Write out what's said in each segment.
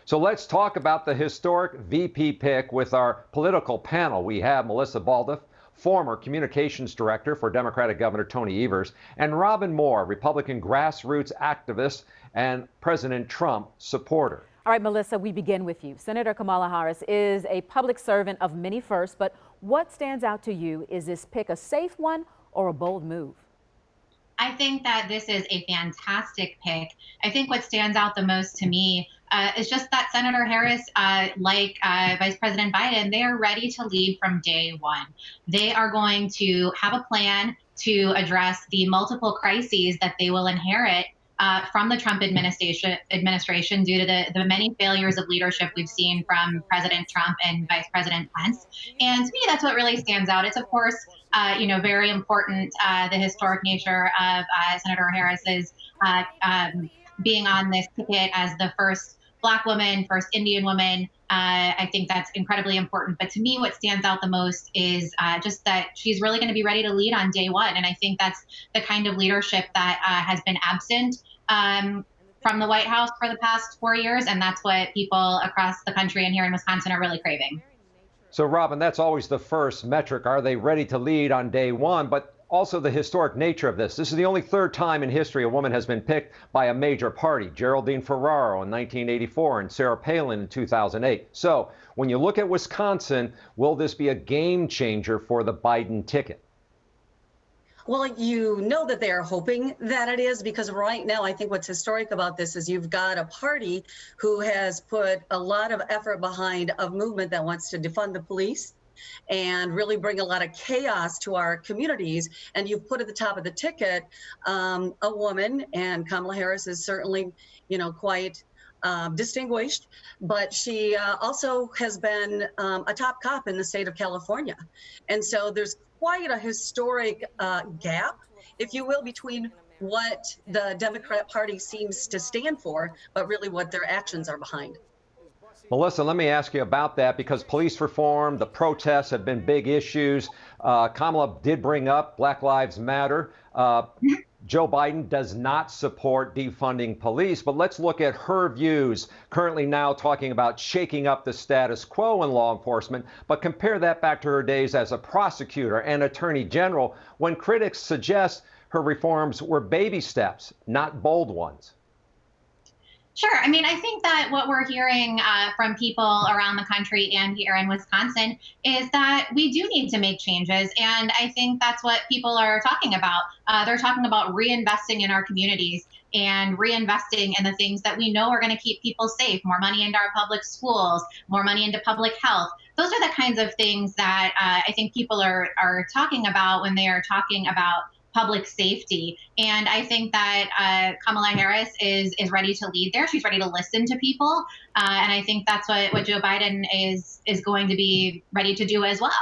So let's talk about the historic VP pick with our political panel. We have Melissa Baldoff, former communications director for Democratic Governor Tony Evers, and Robin Moore, Republican grassroots activist and President Trump supporter. All right, Melissa, we begin with you. Senator Kamala Harris is a public servant of many firsts, but what stands out to you? Is this pick a safe one or a bold move? I think that this is a fantastic pick. I think what stands out the most to me is just that Senator Harris, like Vice President Biden, they are ready to lead from day one. They are going to have a plan to address the multiple crises that they will inherit from the Trump administration due to the many failures of leadership we've seen from President Trump and Vice President Pence. And to me, that's what really stands out. It's, of course, very important, the historic nature of Senator Harris's being on this ticket as the first Black woman, first Indian woman. I think that's incredibly important. But to me, what stands out the most is just that she's really going to be ready to lead on day one. And I think that's the kind of leadership that has been absent from the White House for the past 4 years. And that's what people across the country and here in Wisconsin are really craving. So, Robin, that's always the first metric. Are they ready to lead on day one? But also the historic nature of this. This is the only third time in history a woman has been picked by a major party. Geraldine Ferraro in 1984 and Sarah Palin in 2008. So when you look at Wisconsin, will this be a game changer for the Biden ticket? Well, you know that they are hoping that it is, because right now I think what's historic about this is you've got a party who has put a lot of effort behind a movement that wants to defund the police and really bring a lot of chaos to our communities. And you've put at the top of the ticket a woman, and Kamala Harris is certainly, quite distinguished, but she also has been a top cop in the state of California. And so there's quite a historic gap, if you will, between what the Democrat Party seems to stand for, but really what their actions are behind. Melissa, let me ask you about that, because police reform, the protests have been big issues. Kamala did bring up Black Lives Matter. Joe Biden does not support defunding police, but let's look at her views currently now talking about shaking up the status quo in law enforcement, but compare that back to her days as a prosecutor and attorney general when critics suggest her reforms were baby steps, not bold ones. Sure. I mean, I think that what we're hearing from people around the country and here in Wisconsin is that we do need to make changes. And I think that's what people are talking about. They're talking about reinvesting in our communities and reinvesting in the things that we know are going to keep people safe, more money into our public schools, more money into public health. Those are the kinds of things that I think people are talking about when they are talking about public safety. And I think that Kamala Harris is ready to lead there. She's ready to listen to people. And I think that's what Joe Biden is going to be ready to do as well.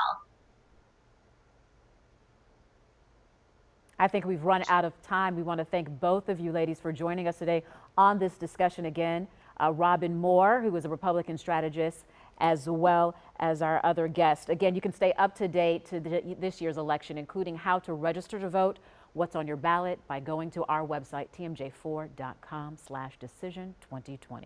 I think we've run out of time. We want to thank both of you ladies for joining us today on this discussion again. Robin Moore, who is a Republican strategist, as well as our other guest. Again, you can stay up to date to this year's election, including how to register to vote, what's on your ballot, by going to our website, tmj4.com/decision2020.